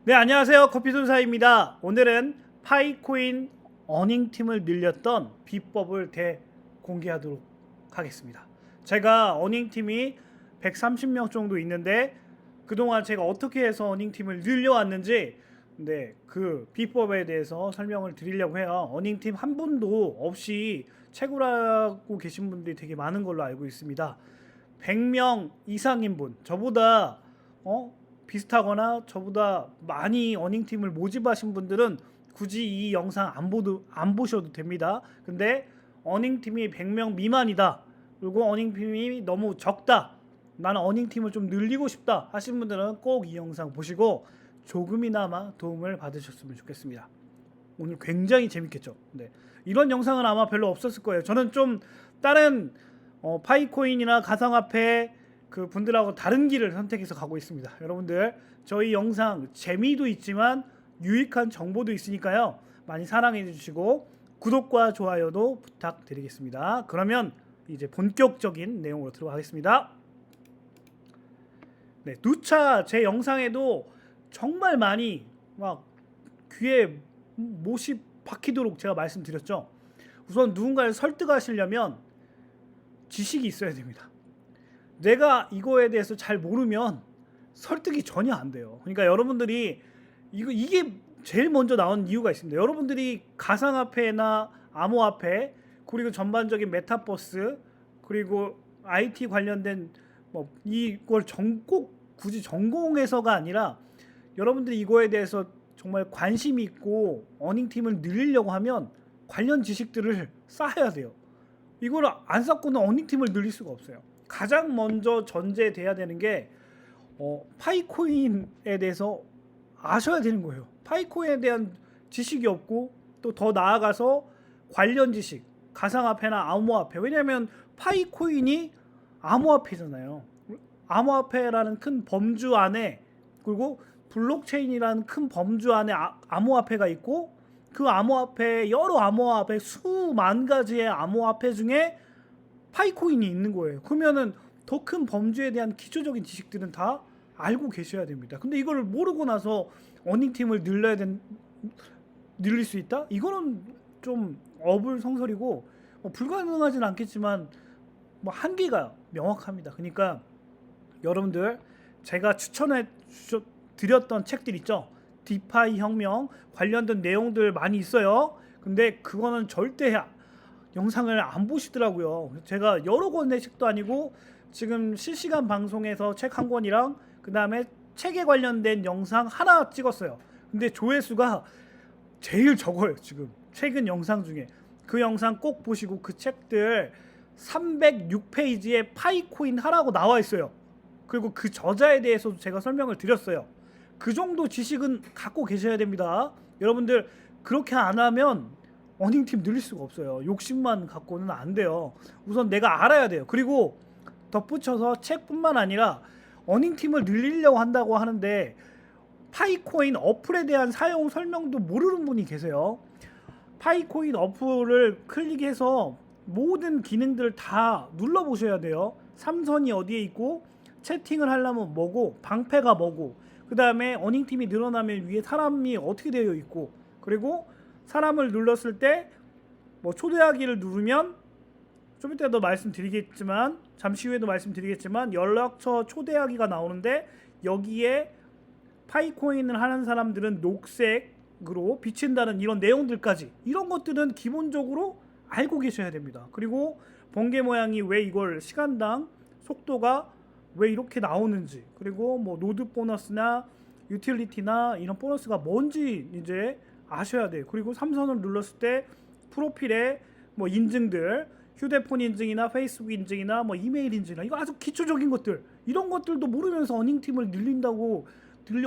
네, 안녕하세요. 커피손사입니다. 오늘은 파이코인 어닝팀을 늘렸던 비법을 대공개하도록 하겠습니다. 제가 어닝팀이 130명 정도 있는데 그동안 제가 어떻게 해서 어닝팀을 늘려왔는지 그 비법에 대해서 설명을 드리려고 해요. 어닝팀 한 분도 없이 채굴하고 계신 분들이 되게 많은 걸로 알고 있습니다. 100명 이상인 분, 저보다 비슷하거나 저보다 많이 어닝팀을 모집하신 분들은 굳이 이 영상 안 보셔도 됩니다. 근데 어닝팀이 100명 미만이다, 그리고 어닝팀이 너무 적다, 나는 어닝팀을 좀 늘리고 싶다 하신 분들은 꼭 이 영상 보시고 조금이나마 도움을 받으셨으면 좋겠습니다. 오늘 굉장히 재밌겠죠. 이런 영상은 아마 별로 없었을 거예요. 저는 좀 다른 파이코인이나 가상화폐 그 분들하고 다른 길을 선택해서 가고 있습니다. 여러분들 저희 영상 재미도 있지만 유익한 정보도 있으니까요, 많이 사랑해 주시고 구독과 좋아요도 부탁드리겠습니다. 그러면 이제 본격적인 내용으로 들어가겠습니다. 누차 제 영상에도 정말 많이 막 귀에 못이 박히도록 제가 말씀드렸죠. 우선 누군가를 설득하시려면 지식이 있어야 됩니다. 내가 이거에 대해서 잘 모르면 설득이 전혀 안 돼요. 그러니까 여러분들이 이게 제일 먼저 나온 이유가 있습니다. 여러분들이 가상화폐나 암호화폐, 그리고 전반적인 메타버스, 그리고 IT 관련된 이걸 꼭 굳이 전공해서가 아니라 여러분들이 이거에 대해서 정말 관심이 있고 어닝팀을 늘리려고 하면 관련 지식들을 쌓아야 돼요. 이걸 안 쌓고는 어닝팀을 늘릴 수가 없어요. 가장 먼저 전제돼야 되는 게 파이코인에 대해서 아셔야 되는 거예요. 파이코인에 대한 지식이 없고, 또 더 나아가서 관련 지식, 가상화폐나 암호화폐, 왜냐하면 파이코인이 암호화폐잖아요. 암호화폐라는 큰 범주 안에, 그리고 블록체인이라는 큰 범주 안에 암호화폐가 있고, 그 암호화폐, 여러 암호화폐, 수만 가지의 암호화폐 중에 파이코인이 있는 거예요. 그러면은 더 큰 범주에 대한 기초적인 지식들은 다 알고 계셔야 됩니다. 근데 이걸 모르고 나서 어닝팀을 늘릴 수 있다? 이거는 좀 어불성설이고 불가능하진 않겠지만 한계가 명확합니다. 그러니까 여러분들 제가 추천해 드렸던 책들 있죠. 디파이 혁명 관련된 내용들 많이 있어요. 근데 그거는 절대 영상을 안 보시더라고요. 제가 여러 권의 책도 아니고 지금 실시간 방송에서 책 한 권이랑 그 다음에 책에 관련된 영상 하나 찍었어요. 근데 조회수가 제일 적어요. 지금 최근 영상 중에. 그 영상 꼭 보시고 그 책들 306페이지에 파이코인 하라고 나와 있어요. 그리고 그 저자에 대해서도 제가 설명을 드렸어요. 그 정도 지식은 갖고 계셔야 됩니다. 여러분들 그렇게 안 하면 어닝팀 늘릴 수가 없어요. 욕심만 갖고는 안 돼요. 우선 내가 알아야 돼요. 그리고 덧붙여서 책뿐만 아니라 어닝팀을 늘리려고 한다고 하는데 파이코인 어플에 대한 사용 설명도 모르는 분이 계세요. 파이코인 어플을 클릭해서 모든 기능들을 다 눌러보셔야 돼요. 삼선이 어디에 있고, 채팅을 하려면 뭐고, 방패가 뭐고, 그 다음에 어닝팀이 늘어나면 위에 사람이 어떻게 되어 있고, 그리고 사람을 눌렀을 때 초대하기를 누르면 좀 이따도 말씀드리겠지만, 잠시 후에도 말씀드리겠지만 연락처 초대하기가 나오는데 여기에 파이코인을 하는 사람들은 녹색으로 비친다는 이런 내용들까지, 이런 것들은 기본적으로 알고 계셔야 됩니다. 그리고 번개 모양이 왜 이걸 시간당 속도가 왜 이렇게 나오는지, 그리고 노드 보너스나 유틸리티나 이런 보너스가 뭔지 이제 아셔야 돼요. 그리고 삼선을 눌렀을 때 프로필에 인증들, 휴대폰 인증이나 페이스북 인증이나 이메일 인증이나 이거 아주 기초적인 것들, 이런 것들도 모르면서 어닝팀을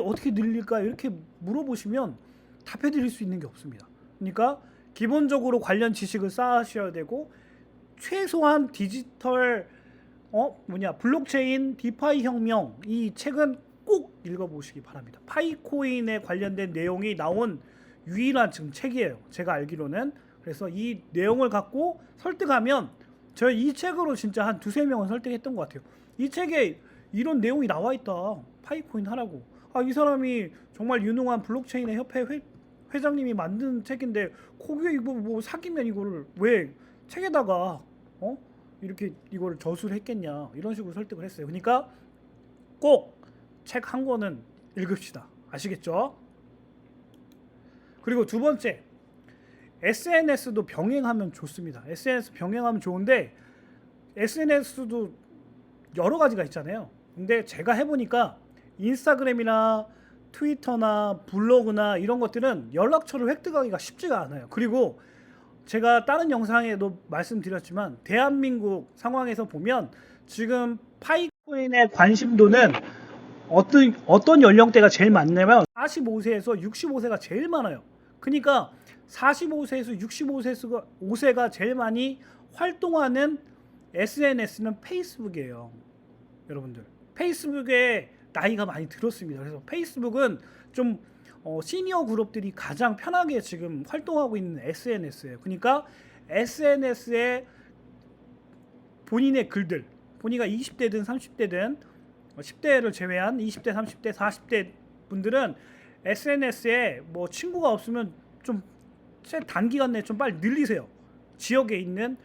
어떻게 늘릴까 이렇게 물어보시면 답해드릴 수 있는 게 없습니다. 그러니까 기본적으로 관련 지식을 쌓으셔야 되고, 최소한 디지털 블록체인 디파이 혁명, 이 책은 꼭 읽어보시기 바랍니다. 파이코인에 관련된 내용이 나온 유일한 지금 책이에요, 제가 알기로는. 그래서 이 내용을 갖고 설득하면, 제가 이 책으로 진짜 한 두세 명은 설득했던 것 같아요. 이 책에 이런 내용이 나와 있다, 파이코인 하라고. 아, 이 사람이 정말 유능한 블록체인의 협회 회장님이 만든 책인데 거기에 이거 뭐 사기면 이거를 왜 책에다가 이렇게 이거를 저수를 했겠냐 이런 식으로 설득을 했어요. 그러니까 꼭 책 한 권은 읽읍시다. 아시겠죠? 그리고 두 번째, SNS도 병행하면 좋습니다. SNS 병행하면 좋은데 SNS도 여러 가지가 있잖아요. 근데 제가 해보니까 인스타그램이나 트위터나 블로그나 이런 것들은 연락처를 획득하기가 쉽지가 않아요. 그리고 제가 다른 영상에도 말씀드렸지만 대한민국 상황에서 보면 지금 파이코인의 관심도는 어떤 연령대가 제일 많냐면 45세에서 65세가 제일 많아요. 그러니까 45세에서 65세가 제일 많이 활동하는 SNS는 페이스북이에요. 여러분들, 페이스북에 나이가 많이 들었습니다. 그래서 페이스북은 좀 시니어 그룹들이 가장 편하게 지금 활동하고 있는 SNS예요. 그러니까 SNS에 본인의 글들, 본인가 20대든 30대든 10대를 제외한 20대, 30대, 40대 분들은 SNS에 뭐 친구가 없으면 좀 단기간 내에 좀 빨리 늘리세요. 지역에 있는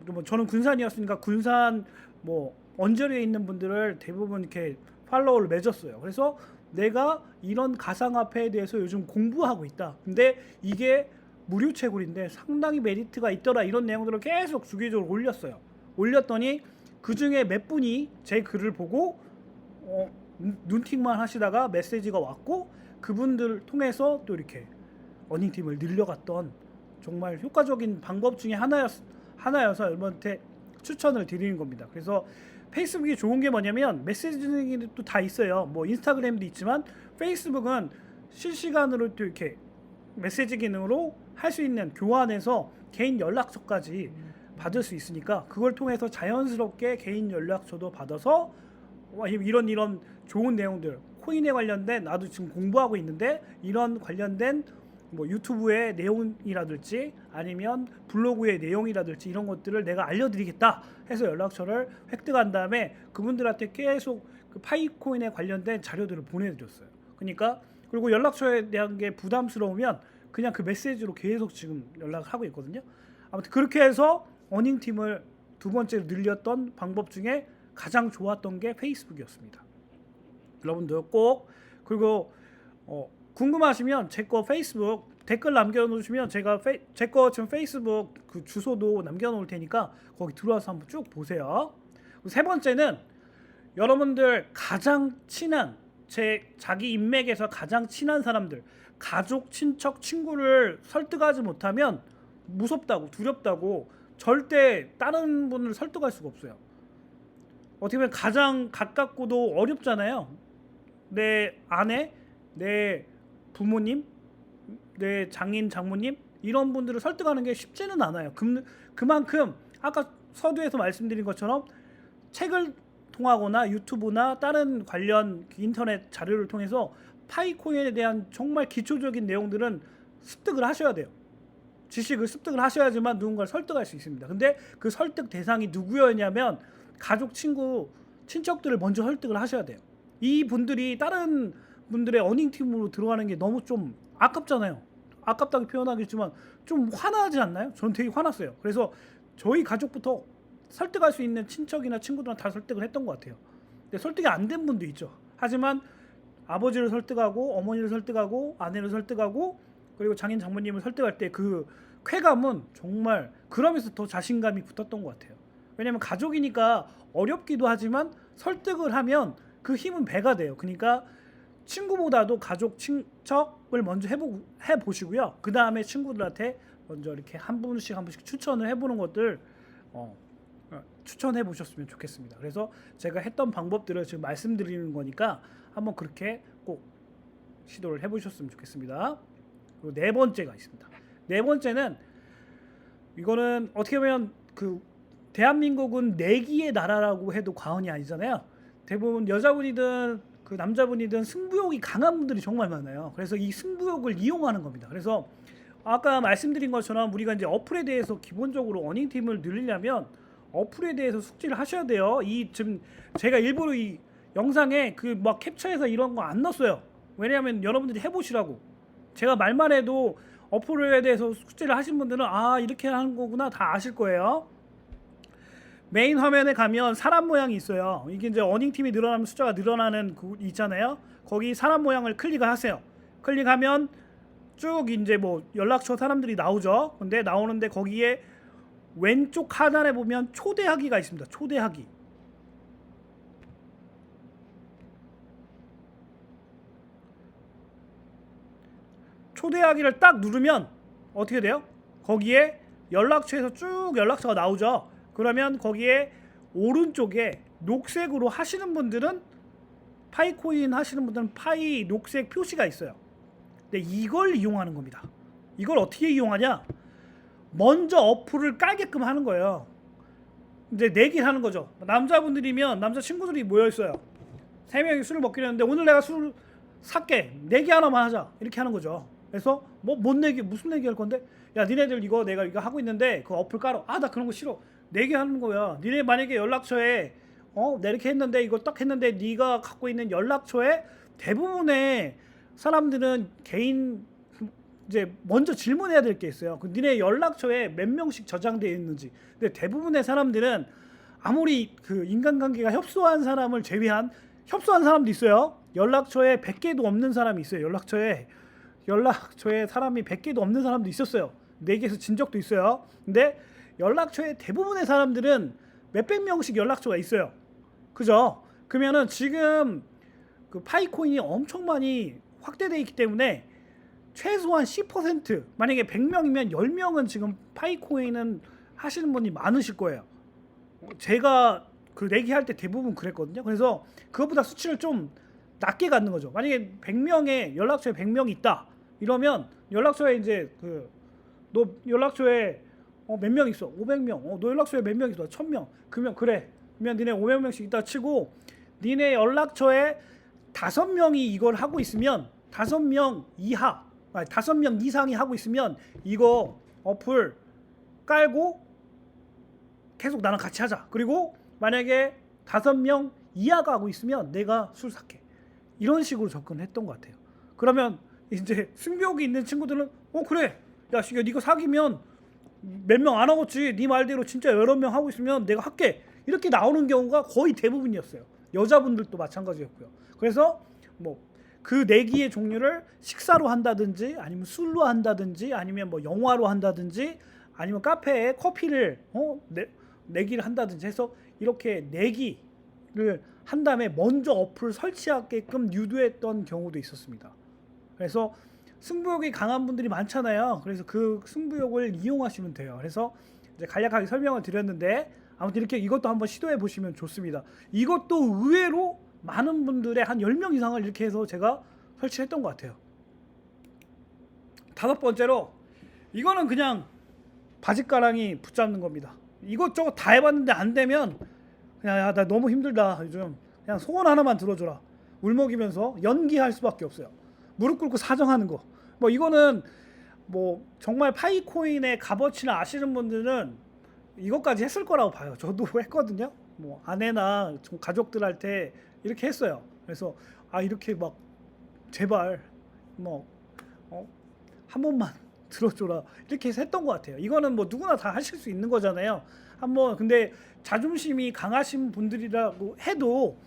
뭐 저는 군산이었으니까 군산 뭐 언저리에 있는 분들을 대부분 이렇게 팔로우를 맺었어요. 그래서 내가 이런 가상화폐에 대해서 요즘 공부하고 있다. 근데 이게 무료 채굴인데 상당히 메리트가 있더라. 이런 내용들을 계속 주기적으로 올렸어요. 올렸더니 그 중에 몇 분이 제 글을 보고 눈팅만 하시다가 메시지가 왔고 그분들 통해서 또 이렇게 어닝팀을 늘려갔던 정말 효과적인 방법 중에 하나여서 여러분한테 추천을 드리는 겁니다. 그래서 페이스북이 좋은 게 뭐냐면 메시지도 다 있어요. 뭐 인스타그램도 있지만 페이스북은 실시간으로 또 이렇게 메시지 기능으로 할 수 있는 교환해서 개인 연락처까지 받을 수 있으니까 그걸 통해서 자연스럽게 개인 연락처도 받아서 이런 좋은 내용들, 코인에 관련된 나도 지금 공부하고 있는데 이런 관련된 뭐 유튜브의 내용이라든지 아니면 블로그의 내용이라든지 이런 것들을 내가 알려드리겠다 해서 연락처를 획득한 다음에 그분들한테 계속 그 파이코인에 관련된 자료들을 보내드렸어요. 그러니까 그리고 연락처에 대한 게 부담스러우면 그냥 그 메시지로 계속 지금 연락을 하고 있거든요. 아무튼 그렇게 해서 어닝팀을 두 번째로 늘렸던 방법 중에 가장 좋았던 게 페이스북이었습니다. 여러분들 꼭 그리고 궁금하시면 제 거 페이스북 댓글 남겨놓으시면 제가 제 거 지금 페이스북 그 주소도 남겨놓을 테니까 거기 들어와서 한번 쭉 보세요. 세 번째는 여러분들 가장 친한 자기 인맥에서 가장 친한 사람들, 가족, 친척, 친구를 설득하지 못하면 무섭다고 두렵다고 절대 다른 분을 설득할 수가 없어요. 어떻게 보면 가장 가깝고도 어렵잖아요. 내 아내, 내 부모님, 내 장인, 장모님 이런 분들을 설득하는 게 쉽지는 않아요. 그만큼 아까 서두에서 말씀드린 것처럼 책을 통하거나 유튜브나 다른 관련 인터넷 자료를 통해서 파이코인에 대한 정말 기초적인 내용들은 습득을 하셔야 돼요. 지식을 습득을 하셔야지만 누군가를 설득할 수 있습니다. 근데 그 설득 대상이 누구였냐면 가족, 친구, 친척들을 먼저 설득을 하셔야 돼요. 이 분들이 다른 분들의 어닝팀으로 들어가는 게 너무 좀 아깝잖아요. 아깝다고 표현하겠지만 좀 화나지 않나요? 저는 되게 화났어요. 그래서 저희 가족부터 설득할 수 있는 친척이나 친구들은 다 설득을 했던 것 같아요. 근데 설득이 안 된 분도 있죠. 하지만 아버지를 설득하고 어머니를 설득하고 아내를 설득하고 그리고 장인 장모님을 설득할 때 그 쾌감은 정말 그러면서 더 자신감이 붙었던 것 같아요. 왜냐하면 가족이니까 어렵기도 하지만 설득을 하면 그 힘은 배가 돼요. 그러니까 친구보다도 가족, 친척을 먼저 해보시고요. 그 다음에 친구들한테 먼저 이렇게 한 분씩 추천을 해보는 것들 추천해 보셨으면 좋겠습니다. 그래서 제가 했던 방법들을 지금 말씀드리는 거니까 한번 그렇게 꼭 시도를 해보셨으면 좋겠습니다. 그리고 네 번째가 있습니다. 네 번째는 이거는 어떻게 보면 그 대한민국은 내기의 나라라고 해도 과언이 아니잖아요. 대부분 여자분이든 그 남자분이든 승부욕이 강한 분들이 정말 많아요. 그래서 이 승부욕을 이용하는 겁니다. 그래서 아까 말씀드린 것처럼 우리가 이제 어플에 대해서 기본적으로 어닝팀을 늘리려면 어플에 대해서 숙지를 하셔야 돼요. 지금 제가 일부러 이 영상에 그 막 캡처해서 이런 거 안 넣었어요. 왜냐하면 여러분들이 해보시라고. 제가 말만 해도 어플에 대해서 숙지를 하신 분들은 아 이렇게 하는 거구나 다 아실 거예요. 메인 화면에 가면 사람 모양이 있어요. 이게 이제 어닝팀이 늘어나면 숫자가 늘어나는 그 있잖아요. 거기 사람 모양을 클릭을 하세요. 클릭하면 쭉 이제 뭐 연락처 사람들이 나오죠. 근데 나오는데 거기에 왼쪽 하단에 보면 초대하기가 있습니다. 초대하기. 초대하기를 딱 누르면 어떻게 돼요? 거기에 연락처에서 쭉 연락처가 나오죠. 그러면 거기에 오른쪽에 녹색으로 하시는 분들은 파이코인 하시는 분들은 파이 녹색 표시가 있어요. 근데 이걸 이용하는 겁니다. 이걸 어떻게 이용하냐? 먼저 어플을 깔게끔 하는 거예요. 이제 내기를 하는 거죠. 남자분들이면 남자 친구들이 모여 있어요. 세 명이 술을 먹기로 했는데 오늘 내가 술 살게. 내기 하나만 하자. 이렇게 하는 거죠. 그래서 뭐 뭔 내기 무슨 내기 할 건데? 야 니네들 내가 이거 하고 있는데 그 어플 깔아. 아 나 그런 거 싫어. 내기 하는 거야. 니네 만약에 연락처에 내 이렇게 했는데 이거 딱 했는데 네가 갖고 있는 연락처에 대부분의 사람들은 개인 이제 먼저 질문해야 될 게 있어요. 그 니네 연락처에 몇 명씩 저장되어 있는지. 근데 대부분의 사람들은 아무리 그 인간관계가 협소한 사람을 제외한 협소한 사람도 있어요. 연락처에 100개도 없는 사람이 있어요. 연락처에 사람이 100개도 없는 사람도 있었어요. 내게서 진 적도 있어요. 근데 연락처에 대부분의 사람들은 몇백 명씩 연락처가 있어요. 그죠? 그러면은 지금 그 파이코인이 엄청 많이 확대되어 있기 때문에 최소한 10% 만약에 100명이면 10명은 지금 파이코인은 하시는 분이 많으실 거예요. 제가 그 내기할 때 대부분 그랬거든요. 그래서 그것보다 수치를 좀 낮게 갖는 거죠. 만약에 100명에 연락처에 100명이 있다. 이러면 연락처에 이제 너 연락처에 몇 명 있어? 500명. 너 연락처에 몇 명 있어? 1000명. 그러면 그래. 그러면 니네 500명씩 있다 치고 니네 연락처에 5명이 이걸 하고 있으면 5명 이하, 5명 이상이 하고 있으면 이거 어플 깔고 계속 나랑 같이 하자. 그리고 만약에 5명 이하가 하고 있으면 내가 술 살게. 이런 식으로 접근했던 것 같아요. 그러면 이제 승부욕이 있는 친구들은 그래. 야 네가 사귀면 몇 명 안 하겠지. 네 말대로 진짜 여러 명 하고 있으면 내가 할게. 이렇게 나오는 경우가 거의 대부분이었어요. 여자분들도 마찬가지였고요. 그래서 뭐 그 내기의 종류를 식사로 한다든지 아니면 술로 한다든지 아니면 뭐 영화로 한다든지 아니면 카페에 커피를 내기를 한다든지 해서 이렇게 내기를 한 다음에 먼저 어플 설치하게끔 유도했던 경우도 있었습니다. 그래서 승부욕이 강한 분들이 많잖아요. 그래서 그 승부욕을 이용하시면 돼요. 그래서 이제 간략하게 설명을 드렸는데 아무튼 이렇게 이것도 한번 시도해 보시면 좋습니다. 이것도 의외로 많은 분들의 한 10명 이상을 이렇게 해서 제가 설치했던 것 같아요. 5번째로 이거는 그냥 바짓가랑이 붙잡는 겁니다. 이것저것 다 해봤는데 안 되면 그냥 야, 나 너무 힘들다 요즘 그냥 소원 하나만 들어줘라. 울먹이면서 연기할 수밖에 없어요. 무릎 꿇고 사정하는 거. 뭐 이거는 뭐 정말 파이코인의 값어치를 아시는 분들은 이것까지 했을 거라고 봐요. 저도 했거든요. 뭐 아내나 가족들한테 이렇게 했어요. 그래서 이렇게 막 제발 뭐 한 번만 들어줘라 이렇게 해서 했던 것 같아요. 이거는 뭐 누구나 다 하실 수 있는 거잖아요. 한번 근데 자존심이 강하신 분들이라고 해도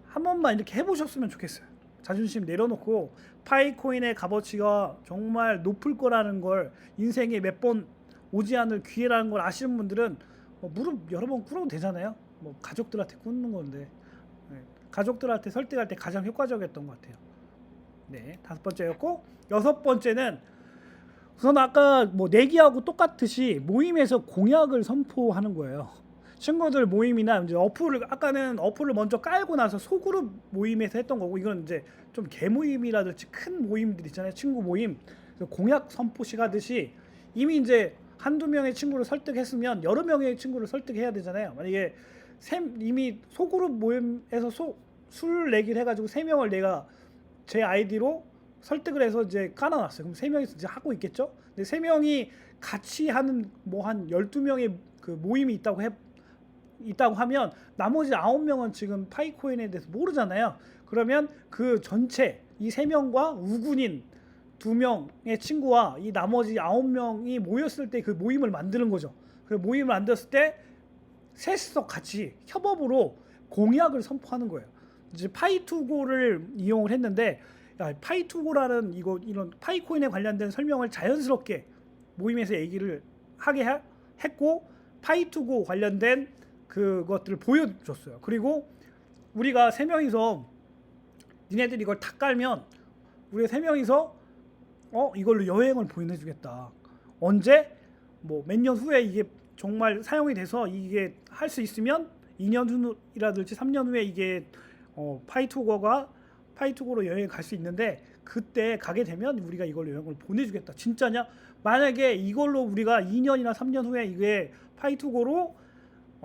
한 번만 이렇게 해보셨으면 좋겠어요. 자존심 내려놓고 파이코인의 값어치가 정말 높을 거라는 걸 인생에 몇 번 오지 않을 기회라는 걸 아시는 분들은 무릎 여러 번 꿇어도 되잖아요. 뭐 가족들한테 꿇는 건데 가족들한테 설득할 때 가장 효과적이었던 것 같아요. 네, 5번째였고 6번째는 우선 아까 뭐 내기하고 똑같듯이 모임에서 공약을 선포하는 거예요. 친구들 모임이나 이제 아까는 어플을 먼저 깔고 나서 소그룹 모임에서 했던 거고 이건 이제 좀 개모임이라든지 큰 모임들 있잖아요. 친구 모임. 공약 선포식 하듯이 이미 이제 한두 명의 친구를 설득했으면 여러 명의 친구를 설득해야 되잖아요. 만약에 이미 소그룹 모임에서 술 내기를 해가지고 3명을 내가 제 아이디로 설득을 해서 이제 깔아놨어요. 그럼 3명이서 이제 하고 있겠죠? 근데 3명이 같이 하는 뭐 한 12명의 그 모임이 있다고 하면 나머지 9명은 지금 파이코인에 대해서 모르잖아요. 그러면 그 전체 이 3명과 우군인 2명의 친구와 이 나머지 9명이 모였을 때 그 모임을 만드는 거죠. 그 모임을 만들었을 때 셋이서 같이 협업으로 공약을 선포하는 거예요. 이제 파이투고를 이용을 했는데, 파이투고라는 이런 파이코인에 관련된 설명을 자연스럽게 모임에서 얘기를 하게 했고, 파이투고 관련된 그것들을 보여줬어요. 그리고 우리가 3명이서 니네들이 이걸 다 깔면 우리가 3명이서 이걸로 여행을 보내주겠다. 언제? 뭐 몇 년 후에 이게 정말 사용이 돼서 이게 할 수 있으면 2년 후라든지 3년 후에 이게 파이투고로 여행 갈 수 있는데, 그때 가게 되면 우리가 이걸로 여행을 보내주겠다. 진짜냐? 만약에 이걸로 우리가 2년이나 3년 후에 이게 파이투고로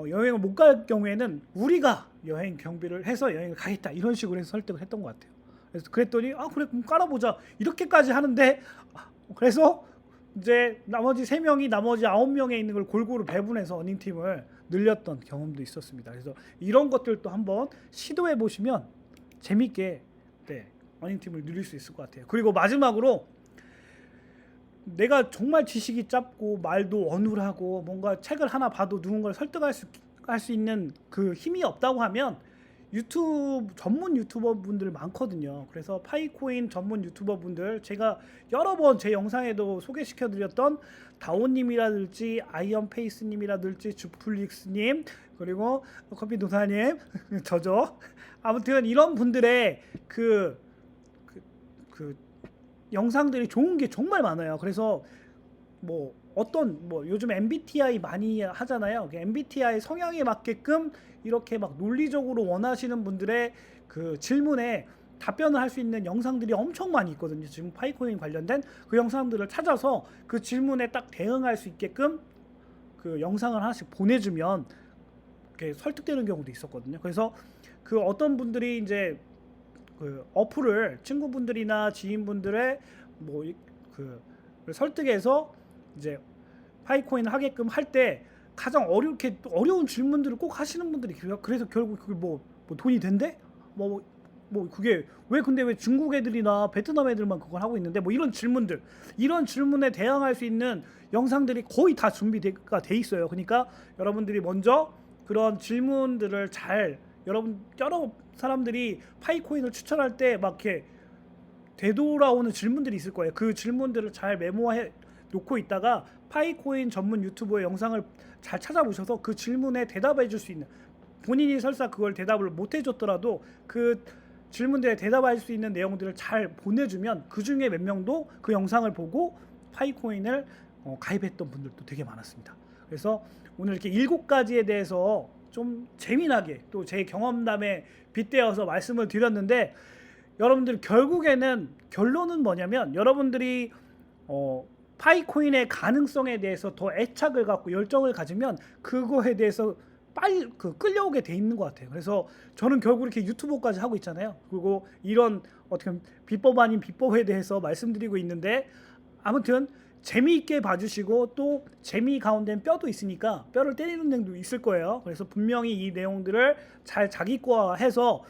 여행을 못 갈 경우에는 우리가 여행 경비를 해서 여행을 가겠다. 이런 식으로 해서 설득을 했던 것 같아요. 그래서 그랬더니 그래 그럼 깔아보자. 이렇게까지 하는데, 그래서 이제 나머지 3명이 나머지 9명에 있는 걸 골고루 배분해서 어닝팀을 늘렸던 경험도 있었습니다. 그래서 이런 것들도 한번 시도해 보시면 재밌게 어닝팀을 늘릴 수 있을 것 같아요. 그리고 마지막으로, 내가 정말 지식이 짧고 말도 어눌하고 뭔가 책을 하나 봐도 누군가를 설득할 수 있는 그 힘이 없다고 하면 전문 유튜버 분들 많거든요. 그래서 파이코인 전문 유튜버 분들, 제가 여러 번 제 영상에도 소개시켜 드렸던 다오님이라든지 아이언페이스님이라든지 주플릭스님, 그리고 커피 도사님 저죠. 아무튼 이런 분들의 그 영상들이 좋은 게 정말 많아요. 그래서 요즘 MBTI 많이 하잖아요. MBTI 성향에 맞게끔 이렇게 막 논리적으로 원하시는 분들의 그 질문에 답변을 할 수 있는 영상들이 엄청 많이 있거든요. 지금 파이코인 관련된 그 영상들을 찾아서 그 질문에 딱 대응할 수 있게끔 그 영상을 하나씩 보내주면 이렇게 설득되는 경우도 있었거든요. 그래서 그 어떤 분들이 이제 그 어플을 친구분들이나 지인분들의 설득해서 이제 파이코인을 하게끔 할 때 가장 어려운 질문들을 꼭 하시는 분들이 계세요. 그래서 결국 그게 뭐 돈이 된대? 그게 왜 중국 애들이나 베트남 애들만 그걸 하고 있는데, 이런 질문에 대항할 수 있는 영상들이 거의 다 준비가 돼 있어요. 그러니까 여러분들이 먼저 그런 질문들을 여러 사람들이 파이코인을 추천할 때 막 이렇게 되돌아오는 질문들이 있을 거예요. 그 질문들을 잘 메모해 놓고 있다가 파이코인 전문 유튜버의 영상을 잘 찾아보셔서 그 질문에 대답해 줄 수 있는, 본인이 설사 그걸 대답을 못 해줬더라도 그 질문들에 대답할 수 있는 내용들을 잘 보내주면 그 중에 몇 명도 그 영상을 보고 파이코인을 가입했던 분들도 되게 많았습니다. 그래서 오늘 이렇게 7가지에 대해서 좀 재미나게 또 제 경험담에 빗대어서 말씀을 드렸는데, 여러분들 결론은 뭐냐면, 여러분들이 파이코인의 가능성에 대해서 더 애착을 갖고 열정을 가지면 그거에 대해서 빨리 끌려오게 돼 있는 것 같아요. 그래서 저는 결국 이렇게 유튜버까지 하고 있잖아요. 그리고 이런 어떻게 비법 아닌 비법에 대해서 말씀드리고 있는데, 아무튼 재미있게 봐주시고, 또 재미 가운데는 뼈도 있으니까 뼈를 때리는 내용도 있을 거예요. 그래서 분명히 이 내용들을 잘 자기과해서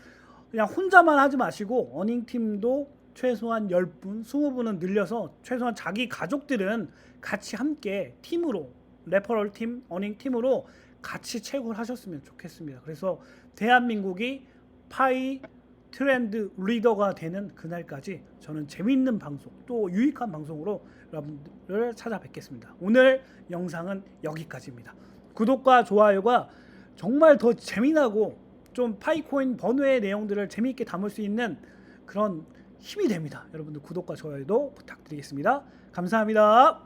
그냥 혼자만 하지 마시고, 어닝팀도 최소한 10분, 20분은 늘려서 최소한 자기 가족들은 같이 함께 팀으로, 레퍼럴 팀, 어닝팀으로 같이 채굴 하셨으면 좋겠습니다. 그래서 대한민국이 파이 트렌드 리더가 되는 그날까지 저는 재미있는 방송, 또 유익한 방송으로 여러분들을 찾아뵙겠습니다. 오늘 영상은 여기까지입니다. 구독과 좋아요가 정말 더 재미나고 좀 파이코인 번외의 내용들을 재미있게 담을 수 있는 그런 힘이 됩니다. 여러분들 구독과 좋아요도 부탁드리겠습니다. 감사합니다.